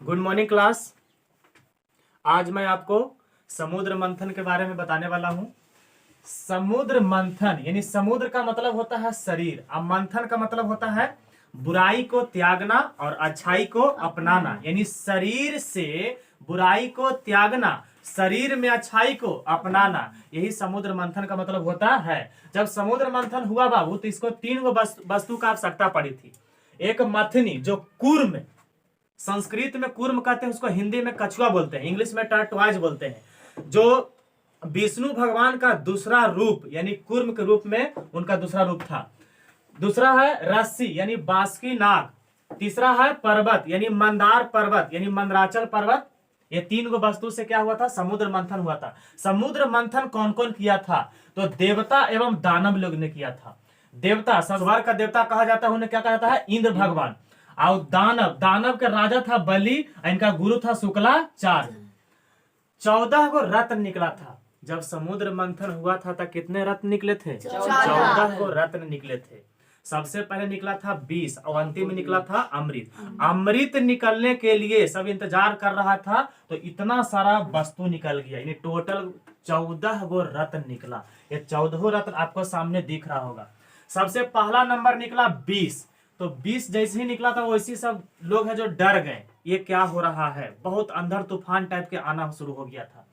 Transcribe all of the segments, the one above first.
Good morning class. आज मैं आपको समुद्र मंथन के बारे में बताने वाला हूं। समुद्र मंथन यानी समुद्र का मतलब होता है शरीर, अब मंथन का मतलब होता है बुराई को त्यागना और अच्छाई को अपनाना, यानी शरीर से बुराई को त्यागना, शरीर में अच्छाई को अपनाना, यही समुद्र मंथन का मतलब होता है। जब समुद्र मंथन हुआ बाबू तो इसको तीन गो वस्तु का आवश्यकता पड़ी थी। एक मथनी जो कूर्म, संस्कृत में कूर्म कहते हैं, उसको हिंदी में कछुआ बोलते हैं, इंग्लिश में टर्टवाइज बोलते हैं, जो विष्णु भगवान का दूसरा रूप यानी कूर्म के रूप में उनका दूसरा रूप था। दूसरा है रस्सी यानी बांसुरी नाग। तीसरा है पर्वत यानी मंदार पर्वत यानी मंदराचल पर्वत। ये तीन गो वस्तु से क्या हुआ था? समुद्र मंथन हुआ था। समुद्र मंथन कौन कौन किया था? तो देवता एवं दानव लोग ने किया था। देवता, स्वर्ग का देवता कहा जाता है, उन्हें क्या कहा जाता है? इंद्र भगवान। और दानव, दानव का राजा था बलि, इनका गुरु था शुक्लाचार्य। 14 गो रत्न निकला था। जब समुद्र मंथन हुआ था तो कितने रत्न निकले थे? 14 गो रत्न निकले थे। सबसे पहले निकला था 20 और अंतिम में निकला था अमृत। अमृत निकलने के लिए सब इंतजार कर रहा था, तो इतना सारा वस्तु निकल गया, यानी टोटल 14 गो रत्न निकला। ये 14 रत्न आपको सामने दिख रहा होगा। सबसे पहला नंबर निकला 20। तो 20 जैसे ही निकला था वैसे सब लोग हैं जो डर गए, ये क्या हो रहा है, बहुत अंधर तूफान टाइप के आना शुरू हो गया था।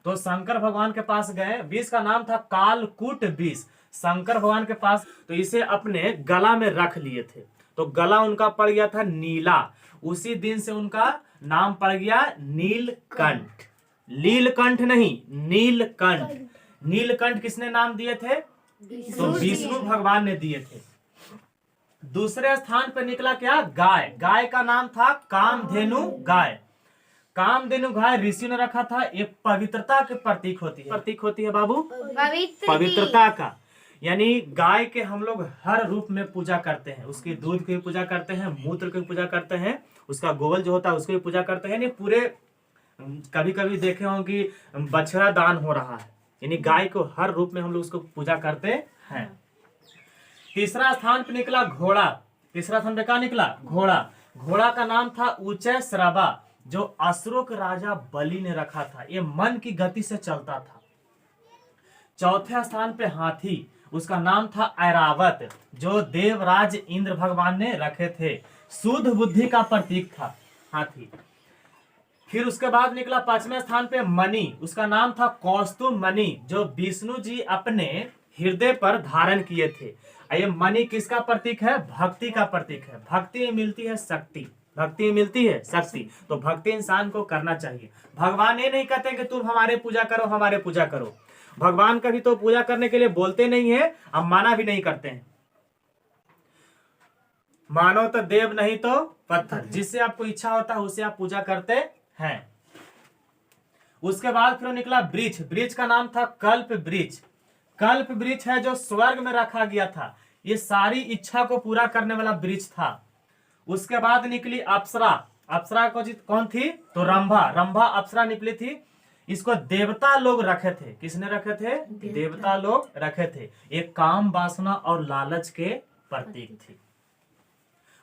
तो शंकर भगवान के पास गए। 20 का नाम था कालकूट 20। शंकर भगवान के पास तो इसे अपने गला में रख लिए थे, तो गला उनका पड़ गया था नीला। उसी दिन से उनका नाम पड़ गया नीलकंठ। नीलकंठ नहीं, नीलकंठ। नीलकंठ किसने नाम दिए थे? तो विष्णु भगवान ने दिए थे। दूसरे स्थान पर निकला क्या? गाय। गाय का नाम था कामधेनु गाय। कामधेनु गाय ऋषि ने रखा था। ये पवित्रता के प्रतीक होती है। प्रतीक होती है बाबू पवित्रता का, यानी गाय के हम लोग हर रूप में पूजा करते हैं। उसके दूध की पूजा करते हैं, मूत्र की पूजा करते हैं, उसका गोबर जो होता है उसकी पूजा करते हैं। यानी पूरे, कभी कभी देखे हो कि बछड़ा दान हो रहा है, यानी गाय को हर रूप में हम लोग उसको पूजा करते हैं। तीसरा स्थान पे निकला घोड़ा। तीसरा स्थान पे क्या निकला? घोड़ा। घोड़ा का नाम था ऊंचे श्रवा, जो असुरों के राजा बलि ने रखा था। ये मन की गति से चलता था। चौथे स्थान पे हाथी, उसका नाम था ऐरावत, जो देवराज इंद्र भगवान ने रखे थे। शुद्ध बुद्धि का प्रतीक था हाथी। फिर उसके बाद निकला पांचवें स्थान पे मणि, उसका नाम था कौस्तुभ मणि, जो विष्णु जी अपने हृदय पर धारण किए थे। ये मणि किसका प्रतीक है? भक्ति का प्रतीक है। भक्ति में मिलती है शक्ति, भक्ति में मिलती है शक्ति। तो भक्ति इंसान को करना चाहिए। भगवान ये नहीं कहते कि तुम हमारे पूजा करो, हमारे पूजा करो। भगवान कभी तो पूजा करने के लिए बोलते नहीं है, अब माना भी नहीं करते हैं। मानो तो देव, नहीं तो पत्थर। जिससे आपको इच्छा होता है उससे आप पूजा करते हैं। उसके बाद फिर निकला वृक्ष। वृक्ष का नाम था कल्प वृक्ष। कल्प वृक्ष है जो स्वर्ग में रखा गया था। ये सारी इच्छा को पूरा करने वाला वृक्ष था। उसके बाद निकली अप्सरा। अप्सरा को कौन थी? तो रंभा। रंभा अप्सरा निकली थी। इसको देवता लोग रखे थे। किसने रखे थे? देवता लोग रखे थे। एक काम वासना और लालच के प्रतीक थी।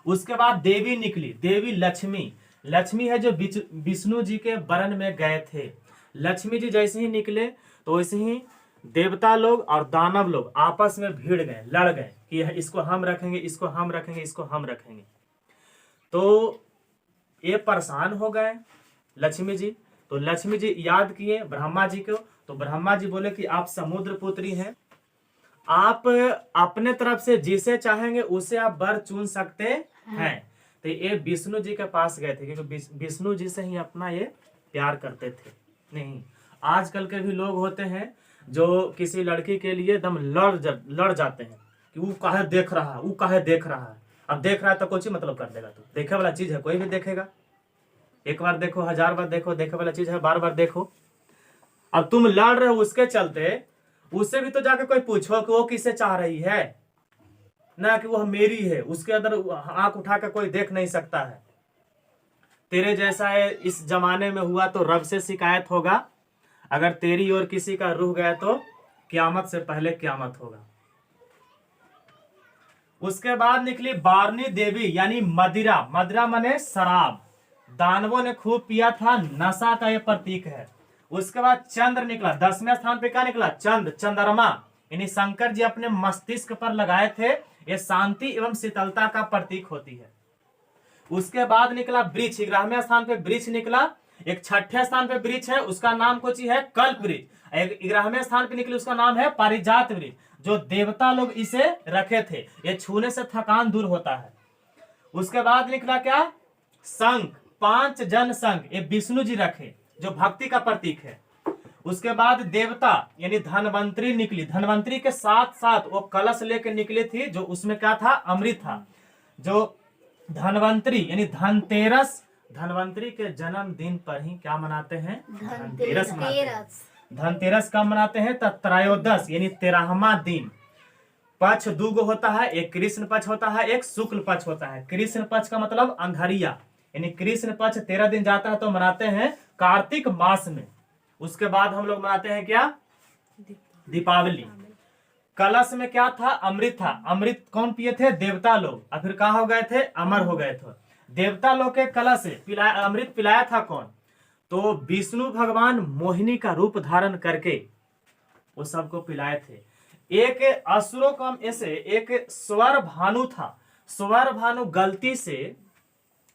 उसके बाद देवी निकली, देवी लक्ष्मी। लक्ष्मी है जो विष्णु जी के वरण में गए थे। लक्ष्मी जी जैसे ही निकले तो वैसे ही देवता लोग और दानव लोग आपस में भिड़ गए, लड़ गए कि इसको हम रखेंगे, इसको हम रखेंगे, इसको हम रखेंगे। तो ये परेशान हो गए लक्ष्मी जी। तो लक्ष्मी जी याद किए ब्रह्मा जी को। तो ब्रह्मा जी बोले कि आप समुद्र पुत्री हैं, आप अपने तरफ से जिसे चाहेंगे उसे आप वर चुन सकते हैं। तो ये विष्णु जी के पास गए थे, क्योंकि विष्णु जी से ही अपना ये प्यार करते थे। नहीं, आजकल के भी लोग होते हैं जो किसी लड़की के लिए एकदम लड़ जाते हैं कि वो काहे देख रहा है, वो काहे देख रहा है। अब देख रहा है तो कुछ ही मतलब कर देगा। तो देखे वाला चीज है, कोई भी देखेगा। एक बार देखो, 1000 बार देखो, देखे वाला चीज है, बार बार देखो। अब तुम लड़ रहे हो उसके चलते, उससे भी तो जाके कोई पूछो कि वो किसे चाह रही है, ना कि वो मेरी है। उसके अंदर आंख उठा कर कोई देख नहीं सकता है। तेरे जैसा है इस जमाने में हुआ तो रब से शिकायत होगा। अगर तेरी और किसी का रूह गया तो क्यामत से पहले क्यामत होगा। उसके बाद निकली बारनी देवी यानी मदिरा। मदिरा माने शराब। दानवों ने खूब पिया था, नशा का ये प्रतीक है। उसके बाद चंद्र निकला, 10वें स्थान पे क्या निकला? चंद्रमा, यानी शंकर जी अपने मस्तिष्क पर लगाए थे, ये शांति एवं शीतलता का प्रतीक होती है। उसके बाद निकला वृक्ष, 11वें स्थान पे वृक्ष निकला। एक 6ठे स्थान पे वृक्ष है, उसका नाम कुछ है कल्प वृक्ष। 11वें स्थान पे निकली, उसका नाम है पारिजात वृक्ष, जो देवता लोग इसे रखे थे, ये छूने से थकान दूर होता है। उसके बाद निकला क्या? शंख, 5 जन शंख, ये विष्णु जी रखे, जो भक्ति का प्रतीक है। उसके बाद देवता यानी धनवंतरी निकली, धनवंतरी के साथ साथ वो कलश लेके निकली थी, जो उसमें क्या था? अमृत था। जो धनवंतरी यानी धनतेरस, धनवंतरी के जन्मदिन पर ही क्या मनाते हैं? धनतेरस मनाते हैं। धनतेरस कब मनाते हैं? त्रयोदश यानी 13वां दिन। पक्ष दूगो होता है, एक कृष्ण पक्ष होता है, एक शुक्ल पक्ष होता है। कृष्ण पक्ष का मतलब अंधरिया, यानी कृष्ण पक्ष 13 दिन जाता है तो मनाते हैं कार्तिक मास में। उसके बाद हम लोग मनाते हैं क्या? दीपावली। कलश में क्या था? अमृत था। अमृत कौन पिए थे? देवता लोग। और फिर कहा हो गए थे? अमर हो गए थे। देवता लोग के कलश से अमृत पिलाया था कौन? तो विष्णु भगवान मोहिनी का रूप धारण करके वो सबको पिलाए थे। एक असुरों का ऐसे एक स्वर भानु था, स्वर भानु गलती से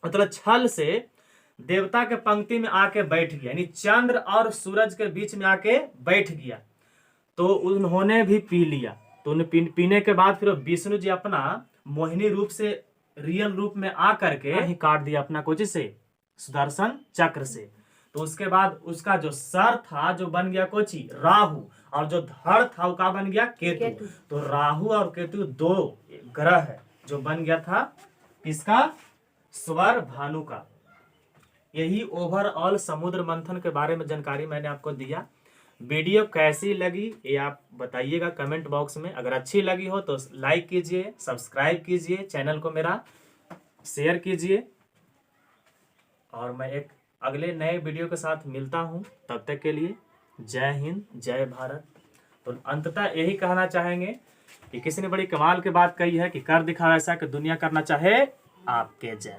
मतलब छल से देवता के पंक्ति में आके बैठ गया, यानी चंद्र और सूरज के बीच में आके बैठ गया, तो उन्होंने भी पी लिया। तो उन्हें पीने के बाद फिर विष्णु जी अपना मोहिनी रूप से रियल रूप में आ करके ही काट दिया अपना कुछ से, सुदर्शन चक्र से। तो उसके बाद उसका जो सर था जो बन गया कोची राहु, और जो धड़ था वो क्या बन गया? केतु। तो राहु और केतु 2 ग्रह है जो बन गया था इसका स्वर भानु का। यही ओवरऑल समुद्र मंथन के बारे में जानकारी मैंने आपको दिया। वीडियो कैसी लगी ये आप बताइएगा कमेंट बॉक्स में। अगर अच्छी लगी हो तो लाइक कीजिए, सब्सक्राइब कीजिए, चैनल को मेरा शेयर कीजिए, और मैं एक अगले नए वीडियो के साथ मिलता हूं। तब तक के लिए जय हिंद, जय भारत। तो अंततः यही कहना चाहेंगे कि किसी ने बड़ी कमाल की बात कही है कि कर दिखाओ ऐसा कि दुनिया करना चाहे आपके जय।